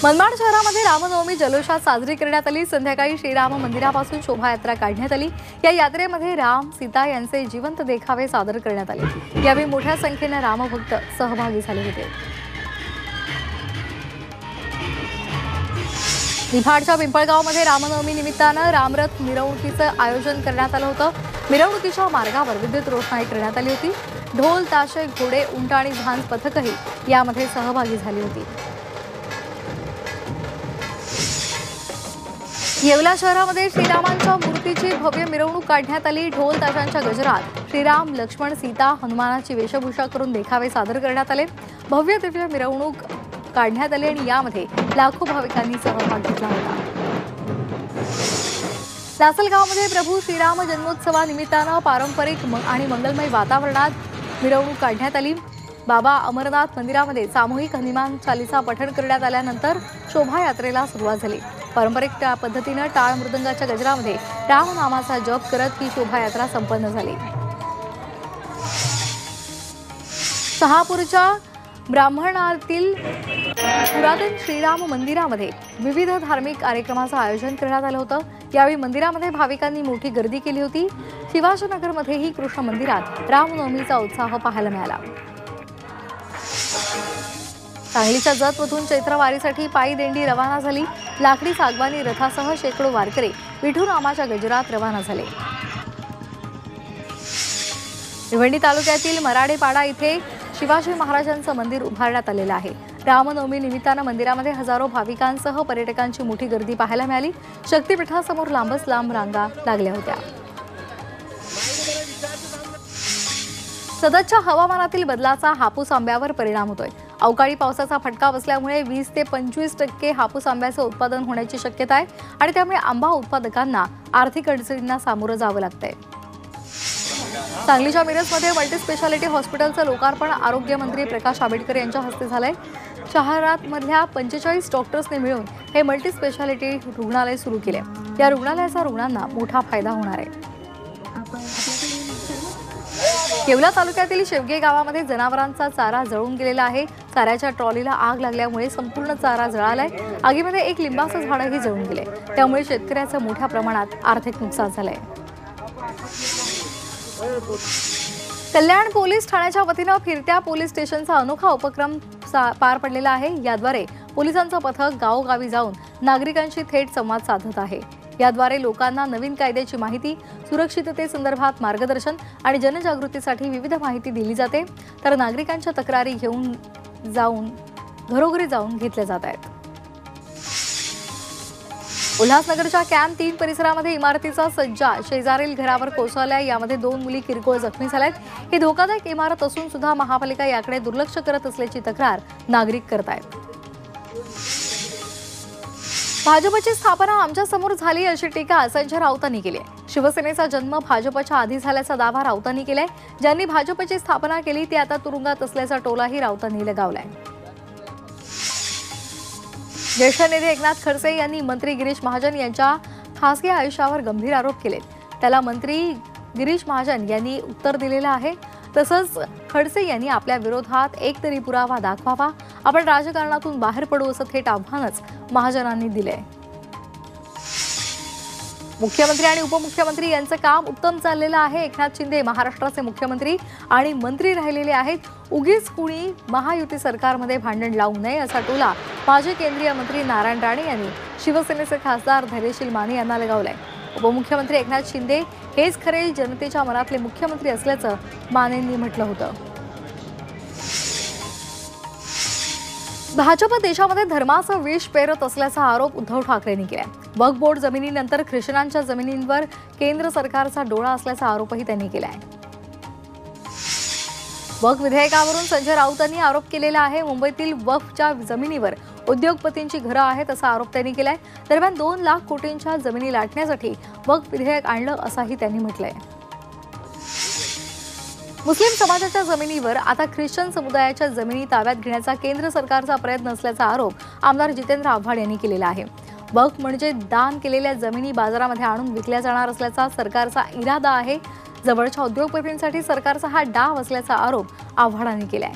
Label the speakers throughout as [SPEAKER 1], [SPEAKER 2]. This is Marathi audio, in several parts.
[SPEAKER 1] मनमाड शहरामध्ये रामनवमी जल्लोषात साजरी करण्यात आली। संध्याकाळी श्रीराम मंदिरापासून शोभायात्रा काढण्यात आली। या यात्रेमध्ये राम सीता यांचे जिवंत देखावे सादर करण्यात आले। यावेळी मोठ्या संख्येने रामभक्त सहभागी झाले होते। निफाडच्या पिंपळगावमध्ये रामनवमी निमित्तानं रामरथ मिरवणुकीचं आयोजन करण्यात आलं होतं। मिरवणुकीच्या मार्गावर विद्युत रोषणाई करण्यात आली होती। ढोल ताशे घोडे उंट आणि झांज पथकही यामध्ये सहभागी झाली होती। येवला शहरामध्ये श्रीरामांच्या मूर्तीची भव्य मिरवणूक काढण्यात आली। ढोल ताशांच्या गजरात श्रीराम लक्ष्मण सीता हनुमानाची वेशभूषा करून देखावे सादर करण्यात आले। भव्य दिव्य मिरवणूक काढण्यात आली आणि यामध्ये लाखो भाविकांनी सहभाग घेतला होता। लासलगावमध्ये प्रभू श्रीराम जन्मोत्सवानिमित्तानं पारंपरिक आणि मंगलमय वातावरणात मिरवणूक काढण्यात आली। बाबा अमरनाथ मंदिरामध्ये सामूहिक हनुमान चालीसा पठण करण्यात आल्यानंतर शोभायात्रेला सुरुवात झाली। पारंपरिक पद्धतीने टाळ मृदंगाच्या गजरामध्ये रामनामाचा जप करत ही शोभायात्रा संपन्न झाली। शहापूरच्या ब्राह्मणातील पुरातन श्रीराम मंदिरामध्ये विविध धार्मिक कार्यक्रमाचं आयोजन करण्यात आलं होतं। यावेळी मंदिरामध्ये भाविकांनी मोठी गर्दी केली होती। शिवाजीनगरमध्येही कृष्ण मंदिरात रामनवमीचा उत्साह पाहायला मिळाला। सांगलीच्या जतमधून चैत्रवारीसाठी पायी दिंडी रवाना झाली। लाकडी सागवानी रथासह शेकडो वारकरी विठुरामाच्या गजरात रवाना झाले। भिवंडी तालुक्यातील मराडेपाडा इथे शिवाजी महाराजांचं मंदिर उभारण्यात आलेलं आहे। रामनवमी निमित्तानं मंदिरामध्ये हजारो भाविकांसह पर्यटकांची मोठी गर्दी पाहायला मिळाली। शक्तिपीठासमोर लांबच लांब रांगा लागल्या होत्या। सततच्या हवामानातील बदलाचा हापूस आंब्यावर परिणाम होतोय। अवकाळी पावसाचा फटका बसल्यामुळे 20 ते 25% हापूस आंब्याचं उत्पादन होण्याची शक्यता आहे आणि त्यामुळे आंबा उत्पादकांना आर्थिक अडचणींना सामोरं जावं लागतंय। सांगलीच्या मिरजमध्ये मल्टीस्पेशालिटी हॉस्पिटलचं लोकार्पण आरोग्यमंत्री प्रकाश आंबेडकर यांच्या हस्ते झालंय। शहरातमधल्या 45 डॉक्टर्सने मिळून हे मल्टीस्पेशालिटी रुग्णालय सुरू केले। या रुग्णालयाचा रुग्णांना मोठा फायदा होणार आहे। येवला तालुक्यातील शेवगे गावामध्ये जनावरांचा चारा जळून गेलेला आहे। चाऱ्याच्या ट्रॉलीला आग लागल्यामुळे संपूर्ण चारा जळालाय। आगीमध्ये एक लिंबाचं झाडही जळून गेले। त्यामुळे शेतकऱ्याचं मोठ्या प्रमाणात आर्थिक नुकसान झालंय। कल्याण पोलीस ठाण्याच्या वतीनं फिरत्या पोलीस स्टेशनचा अनोखा उपक्रम पार पडलेला आहे। याद्वारे पोलिसांचं पथक गावोगावी जाऊन नागरिकांशी थेट संवाद साधत आहे। याद्वारे लोकांना नवीन कायद्याची माहिती, सुरक्षिततेसंदर्भात मार्गदर्शन आणि जनजागृतीसाठी विविध माहिती दिली जाते। तर नागरिकांच्या तक्रारी घेऊन घरोघरी जाऊन घेतल्या जात आहेत। उल्हासनगरच्या कॅम्प 3 परिसरामध्ये इमारतीचा सज्जा शेजारील घरावर कोसळला। यामध्ये 2 मुली किरकोळ जखमी झाल्यात। ही धोकादायक इमारत असून सुद्धा महापालिका याकडे दुर्लक्ष करत असल्याची तक्रार नागरिक करत आहेत। भाजपची स्थापना आमच्या समोर झाली अशी टीका संजय राऊतांनी केली आहे। शिवसेनेचा जन्म भाजपच्या आधी झाल्याचा दावा राऊतांनी केलाय। ज्यांनी भाजपची स्थापना केली ते आता तुरुंगात असल्याचा टोलाही राऊतांनी लगावलाय। ज्येष्ठ नेते एकनाथ खडसे यांनी मंत्री गिरीश महाजन यांच्या खासगी आयुष्यावर गंभीर आरोप केले। त्याला मंत्री गिरीश महाजन यांनी उत्तर दिलेलं आहे। तसंच खडसे यांनी आपल्या विरोधात एक तरी पुरावा दाखवावा, आपण राजकारणातून बाहेर पडू असं थेट आव्हानच महाजनांनी दिले। मुख्यमंत्री आणि उपमुख्यमंत्री यांचं काम उत्तम चाललेलं आहे। एकनाथ शिंदे महाराष्ट्राचे मुख्यमंत्री आणि मंत्री राहिलेले आहेत। उगीच कुणी महायुती सरकारमध्ये भांडण लावू नये असा टोला माजी केंद्रीय मंत्री नारायण राणे यांनी शिवसेनेचे खासदार धैर्यशील माने यांना लगावलाय। उपमुख्यमंत्री एकनाथ शिंदे हेच खरे जनतेच्या मनातले मुख्यमंत्री असल्याचं मानेंनी म्हटलं होतं। भाजप देशामध्ये धर्माचं विष पेरत असल्याचा आरोप उद्धव ठाकरेंनी केलाय। वक्फ बोर्ड जमिनीनंतर ख्रिश्चनांच्या जमिनींवर केंद्र सरकारचा डोळा असल्याचा आरोपही त्यांनी केलाय। वक्फ विधेयकावरून संजय राऊतांनी आरोप केलेला आहे। मुंबईतील वक्फच्या जमिनीवर उद्योगपतींची घरं आहेत असा आरोप त्यांनी केलाय। दरम्यान 2 लाख कोटींच्या जमिनी लाटण्यासाठी वक्फ विधेयक आणलं असंही त्यांनी म्हटलंय। मुस्लिम समाजाच्या जमिनीवर आता ख्रिश्चन समुदायाच्या जमिनी ताब्यात घेण्याचा केंद्र सरकारचा प्रयत्न असल्याचा आरोप आमदार जितेंद्र आव्हाड यांनी केलेला आहे। वक्फ म्हणजे दान केलेल्या जमिनी बाजारामध्ये आणून विकल्या जाणार असल्याचा सरकारचा इरादा आहे। जवळच्या उद्योगपतींसाठी सरकारचा हा डाव असल्याचा आरोप आव्हाडांनी केलाय।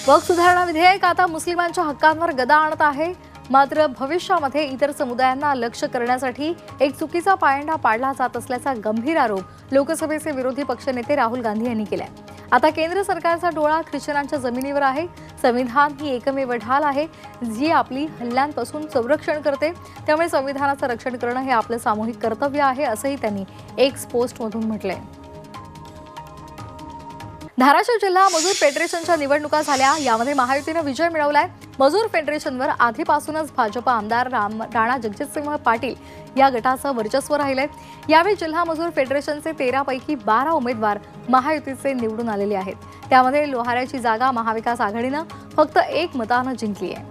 [SPEAKER 1] वक्फ सुधारणा विधेयक आता मुस्लिमांच्या हक्कांवर गदा आणत आहे. मात्र भविष्यामध्ये इतर समुदायांना लक्ष्य करण्यासाठी एक चुकीचा पायंडा पाडला जात असल्याचा गंभीर आरोप लोकसभेचे विरोधी पक्षनेते राहुल गांधी यांनी केलाय. आता केंद्र सरकारचा डोळा ख्रिश्चनांच्या जमिनीवर आहे. संविधान ही एकमेव ढाल आहे जी आपली हल्ल्यांपासून संरक्षण करते. त्यामुळे संविधानाचं रक्षण करणं हे आपलं सामूहिक कर्तव्य आहे, असंही त्यांनी एक्स पोस्टमधून म्हटलंय. धाराशिव जिल्हा मजूर फेडरेशनच्या निवडणुका झाल्या. यामध्ये महायुतीने विजय मिळवलाय. मजूर फेडरेशनवर आधीपासूनच भाजप आमदार राणा जगजितसिंह पाटील या गटाचं वर्चस्व राहिलंय. यावेळी जिल्हा मजूर फेडरेशनचे 13 पैकी 12 उमेदवार महायुतीचे निवडून आलेले आहेत. त्यामध्ये लोहाऱ्याची जागा महाविकास आघाडीनं फक्त 1 मतानं जिंकली आहे.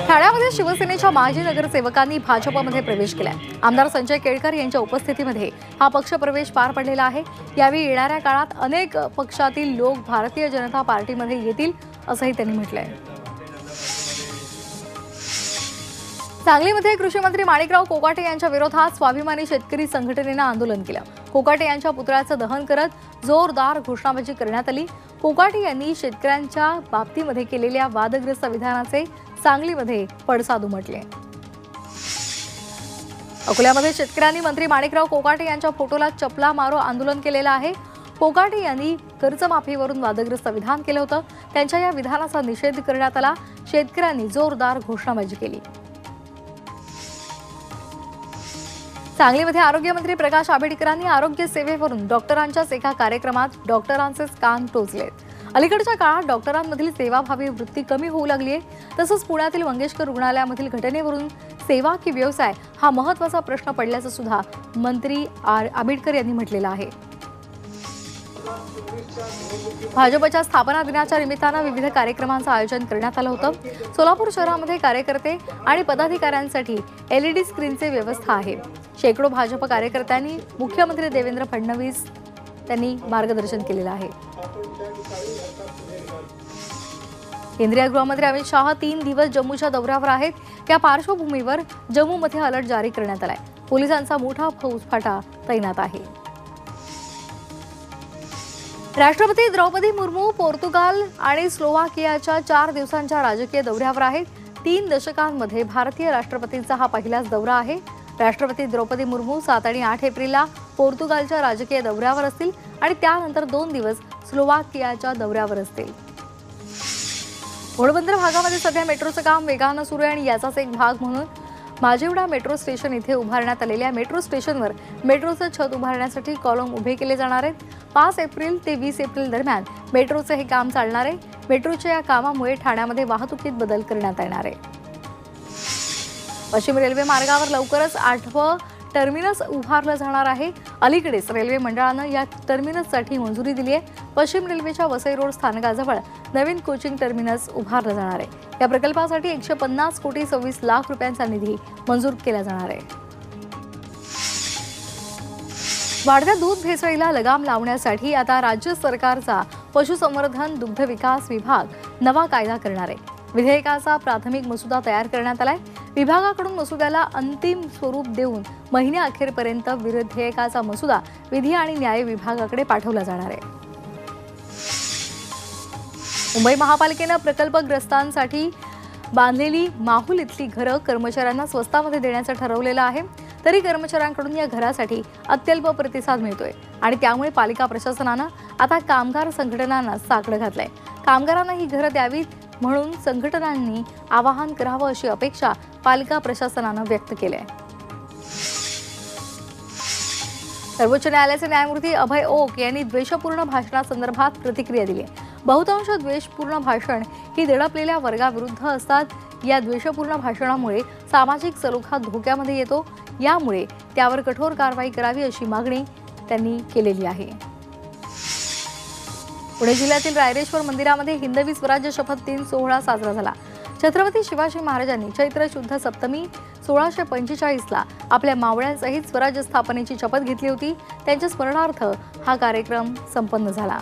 [SPEAKER 1] ठाण्यामध्ये शिवसेनेच्या माजी नगरसेवकांनी भाजपमध्ये प्रवेश केलाय. आमदार संजय केळकर यांच्या उपस्थितीमध्ये हा पक्षप्रवेश पार पडलेला आहे. यावेळी येणाऱ्या काळात अनेक पक्षातील लोक भारतीय जनता पार्टीमध्ये येतील, असंही त्यांनी म्हटलंय. सांगलीमध्ये कृषी मंत्री माणिकराव कोकाटे यांच्या विरोधात स्वाभिमानी शेतकरी संघटनेनं आंदोलन केलं. कोकाटे यांच्या पुतळ्याचं दहन करत जोरदार घोषणाबाजी करण्यात आली. कोकाटे यांनी शेतकऱ्यांच्या बाबतीमध्ये केलेल्या वादग्रस्त विधानाचे सांगलीमध्ये पडसाद उमटले. अकोल्यामध्ये शेतकऱ्यांनी मंत्री माणिकराव कोकाटे यांच्या फोटोला चपला मारो आंदोलन केलेलं आहे. कोकाटे यांनी कर्जमाफीवरून वादग्रस्त विधान केलं होतं. त्यांच्या या विधानाचा निषेध करण्यात आला. शेतकऱ्यांनी जोरदार घोषणाबाजी केली. सांगलीमध्ये आरोग्यमंत्री प्रकाश आंबेडकरांनी आरोग्य सेवेवरून डॉक्टरांच्याच एका कार्यक्रमात डॉक्टरांचेच कान टोचलेत. अलीकडच्या काळात डॉक्टरांमधील सेवाभावी वृत्ती कमी होऊ लागली आहे. तसंच पुण्यातील मंगेशकर रुग्णालयामधील घटनेवरून सेवा की व्यवसाय हा महत्त्वाचा प्रश्न पडल्याचं सुद्धा मंत्री आंबेडकर यांनी म्हटलेलं आहे. भाजपच्या स्थापना दिनाच्या निमित्तानं विविध कार्यक्रमांचं आयोजन करण्यात आलं होतं. सोलापूर शहरामध्ये कार्यकर्ते आणि पदाधिकाऱ्यांसाठी LED स्क्रीनची व्यवस्था आहे. शेकडो भाजप कार्यकर्त्यांनी मुख्यमंत्री देवेंद्र फडणवीस त्यांनी मार्गदर्शन केलेलं आहे. केंद्रीय गृहमंत्री अमित शाह 3 दिवस जम्मूच्या दौऱ्यावर आहेत. त्या पार्श्वभूमीवर जम्मूमध्ये अलर्ट जारी करण्यात आलाय. पोलिसांचा मोठा फौजफाटा तैनात आहे. राष्ट्रपती द्रौपदी मुर्मू पोर्तुगाल आणि स्लोवाकियाच्या 4 दिवसांच्या राजकीय दौऱ्यावर आहेत. 3 दशकांमध्ये भारतीय राष्ट्रपतींचा हा पहिलाच दौरा आहे. राष्ट्रपती द्रौपदी मुर्मू 7 आणि 8 एप्रिलला पोर्तुगालच्या राजकीय दौऱ्यावर असतील आणि त्यानंतर 2 दिवस स्लोवाकियाच्या दौऱ्यावर असतील. घोडबंदर भागामध्ये सध्या मेट्रोचं काम वेगानं सुरू आहे आणि याचाच एक भाग म्हणून माजिवडा मेट्रो स्टेशन इथे उभारण्यात आलेल्या मेट्रो स्टेशनवर मेट्रोचं छत उभारण्यासाठी कॉलम उभे केले जाणार आहेत. 5 एप्रिल ते 20 एप्रिल दरम्यान मेट्रोचं हे काम चालणार आहे. मेट्रोच्या या कामामुळे ठाण्यामध्ये वाहतुकीत बदल करण्यात येणार आहे. पश्चिम रेल्वे मार्गावर लवकरच 8वं टर्मिनस उभारलं जाणार आहे. अलीकडेच रेल्वे मंडळानं या टर्मिनससाठी मंजुरी दिली आहे. पश्चिम रेल्वेच्या वसई रोड स्थानकाजवळ नवीन कोचिंग टर्मिनस उभारलं जाणार आहे. या प्रकल्पासाठी 150 कोटी 26 लाख रुपयांचा निधी मंजूर केला जाणार आहे. वाढत्या दूध भेसळीला लगाम लावण्यासाठी आता राज्य सरकारचा पशुसंवर्धन दुग्ध विकास विभाग नवा कायदा करणार आहे. विधेयकाचा प्राथमिक मसुदा तयार करण्यात आलाय. विभागाकडून मसुद्याला अंतिम स्वरूप देऊन महिन्याअखेरपर्यंत विधेयकाचा मसुदा विधी आणि न्याय विभागाकडे पाठवला जाणार आहे. मुंबई महापालिकेनं प्रकल्पग्रस्तांसाठी बांधलेली माहुल इथली घरं कर्मचाऱ्यांना स्वस्तामध्ये देण्याचं ठरवलेलं आहे. तरी कर्मचाऱ्यांकडून या घरासाठी अत्यल्प प्रतिसाद मिळतोय आणि त्यामुळे पालिका प्रशासनानं आता कामगार संघटनांना साकडं घातलंय. कामगारांना ही घरं द्यावीत म्हणून संघटनांनी आवाहन करावं अशी अपेक्षा पालिका प्रशासनानं व्यक्त केली आहे. सर्वोच्च न्यायालयाचे न्यायमूर्ती अभय ओक यांनी द्वेषपूर्ण भाषणासंदर्भात प्रतिक्रिया दिली आहे. बहुतांश द्वेषपूर्ण भाषण ही दडपलेल्या वर्गाविरुद्ध असतात. या द्वेषपूर्ण भाषणामुळे सामाजिक सलोखा धोक्यामध्ये येतो. यामुळे त्यावर कठोर कारवाई करावी अशी मागणी त्यांनी केलेली आहे. पुणे जिल्ह्यातील रायरेश्वर मंदिरामध्ये हिंदवी स्वराज्य शपथ दिन सोहळा साजरा झाला. छत्रपती शिवाजी महाराजांनी चैत्र शुद्ध सप्तमी 1645ला आपल्या मावळ्यांसहित स्वराज्य स्थापनेची शपथ घेतली होती. त्यांच्या स्मरणार्थ हा कार्यक्रम संपन्न झाला.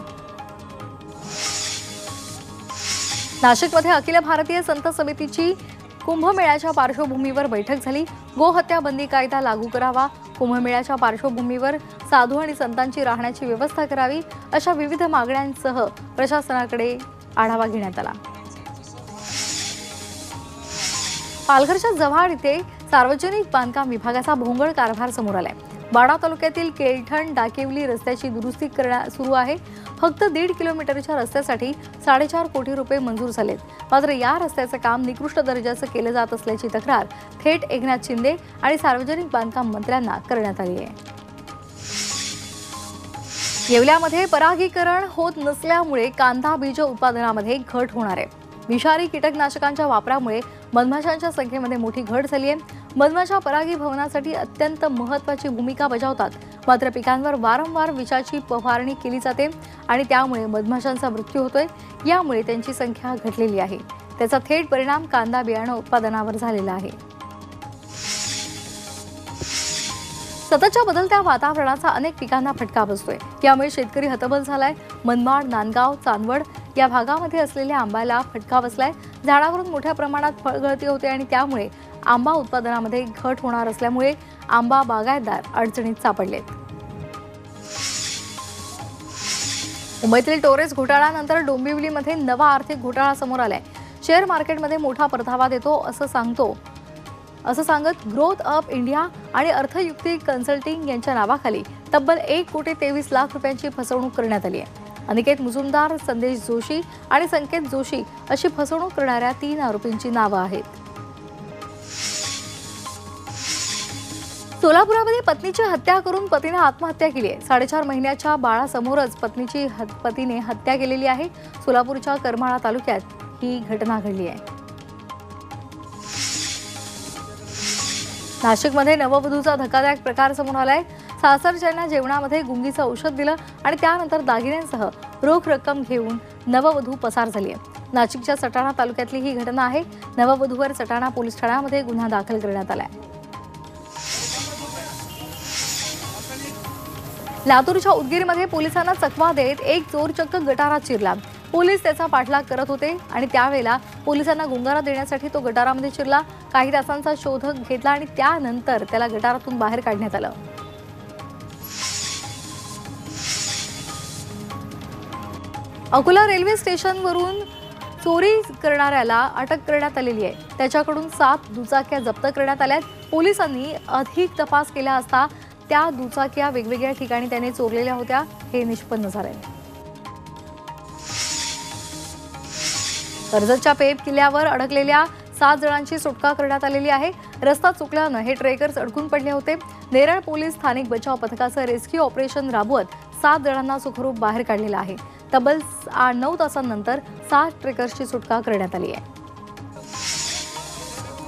[SPEAKER 1] नाशिकमध्ये अखिल भारतीय संत समितीची कुंभमेळ्याच्या पार्श्वभूमीवर बैठक झाली. गोहत्या बंदी कायदा लागू करावा. कुंभमेळ्याच्या पार्श्वभूमीवर साधू आणि संतांची राहण्याची व्यवस्था करावी अशा विविध मागण्यांसह प्रशासनाकडे आढावा घेण्यात आला। पालघरच्या जव्हाड इथे सार्वजनिक बांधकाम विभागाचा भोंगळ कारभार समोर आलाय। बाडा तालुक्यातील केळठण डाकेवली रस्त्याची दुरुस्ती सुरू आहे। फक्त 1.5 किलोमीटरच्या रस्त्यासाठी 4.5 कोटी रुपये मंजूर झालेत। मात्र या रस्त्याचं काम निकृष्ट दर्जाचं केलं जात असल्याची तक्रार थेट एकनाथ शिंदे आणि सार्वजनिक बांधकाम मंत्र्यांना करण्यात आली आहे। येवल्यामध्ये परागीकरण होत नसल्यामुळे कांदा बीज उत्पादनामध्ये घट होणार आहे। विषारी कीटकनाशकांच्या वापरामुळे मधमाशांच्या संख्येमध्ये मोठी घट झाली आहे। मधमाशा परागीभवनासाठी अत्यंत महत्त्वाची भूमिका बजावतात। मात्र पिकांवर वारंवार विषाची फवारणी केली जाते आणि त्यामुळे मधमाशांचा मृत्यू होतोय। यामुळे त्यांची संख्या घटलेली आहे। त्याचा थेट परिणाम कांदा बियाणं उत्पादनावर झालेला आहे। सततच्या बदलत्या वातावरणाचा अनेक पिकांना फटका बसतोय। यामुळे शेतकरी हतबल झालाय। मनमाड, नांदगाव, चांदवड या भागामध्ये असलेल्या आंब्याला फटका बसलाय। झाडावरून मोठ्या प्रमाणात फळगळती होते आणि त्यामुळे आंबा उत्पादनामध्ये घट होणार असल्यामुळे आंबा बागायतदार अडचणीत सापडलेत। मुंबईतील टोरेस घोटाळ्यानंतर डोंबिवलीमध्ये नवा आर्थिक घोटाळा समोर आलाय। शेअर मार्केटमध्ये मोठा परतावा देतो असं सांगत ग्रोथ अप इंडिया आणि अर्थयुक्ती कन्सल्टिंग यांच्या नावाखाली तब्बल 1,23,00,000 रुपयांची फसवणूक करण्यात आली आहे। अनिकेत मुजुमदार, संदेश जोशी आणि संकेत जोशी अशी फसवणूक करणाऱ्या 3 आरोपींची नावं आहेत। सोलापुरामध्ये पत्नीची हत्या करून पतीने आत्महत्या केली आहे। 4.5 महिन्याच्या बाळासमोरच पतीने हत्या केलेली आहे। सोलापूरच्या करमाळा तालुक्यात ही घटना घडली आहे। नाशिकमध्ये नववधूचा धक्कादायक प्रकार समोर आलाय। सासरच्यांना जेवणामध्ये गुंगीचं औषध दिलं आणि त्यानंतर दागिन्यांसह रोख रक्कम घेऊन नववधू पसार झाली आहे। नाशिकच्या सटाणा तालुक्यातली ही घटना आहे। नववधूवर सटाणा पोलीस ठाण्यामध्ये गुन्हा दाखल करण्यात आलाय। लातूरच्या उदगीरमध्ये पोलिसांना चकवा देत एक चोर चक्क गटारात शिरला। पोलीस त्याचा पाठलाग करत होते आणि त्यावेळेला पोलिसांना गुंगारा देण्यासाठी तो गटारामध्ये शिरला। काही तासांचा शोध घेतला आणि त्यानंतर त्याला गटारातून बाहेर काढण्यात आलं। अकोला रेल्वे स्टेशनवरून चोरी करणाऱ्याला अटक करण्यात आलेली आहे। त्याच्याकडून 7 दुचाक्या जप्त करण्यात आल्यात। पोलिसांनी अधिक तपास केला असता त्या दुचाक्या वेगवेगळ्या ठिकाणी त्याने चोरलेल्या होत्या हे निष्पन्न झाले। कर्जतच्या पेब किल्ल्यावर अडकलेल्या 7 जणांची सुटका करण्यात आलेली आहे। रस्ता चुकल्यानं हे ट्रेकर्स अडकून पडले होते। नेरळ पोलीस स्थानिक बचाव पथकाचं रेस्क्यू ऑपरेशन राबवत 7 जणांना सुखरूप बाहेर काढलेलं आहे। तब्बल 9 तासांनंतर 7 ट्रेकर्सची सुटका करण्यात आली आहे।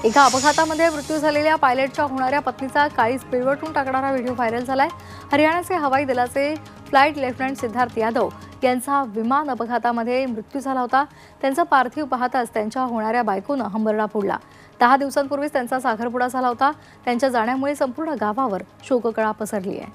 [SPEAKER 1] एका अपघातामध्ये मृत्यू झालेल्या पायलटच्या होणाऱ्या पत्नीचा काळीज पिळवटून टाकणारा व्हिडिओ व्हायरल झालाय। हरियाणाचे हवाई दलाचे फ्लाईट लेफ्टनंट सिद्धार्थ यादव यांचा विमान अपघातामध्ये मृत्यू झाला होता। त्यांचा पार्थिव पाहताच त्यांच्या होणाऱ्या बायकोनं हंबरडा फोडला। 10 दिवसांपूर्वीच त्यांचा साखरपुडा झाला होता। त्यांच्या जाण्यामुळे संपूर्ण गावावर शोककळा पसरली आहे।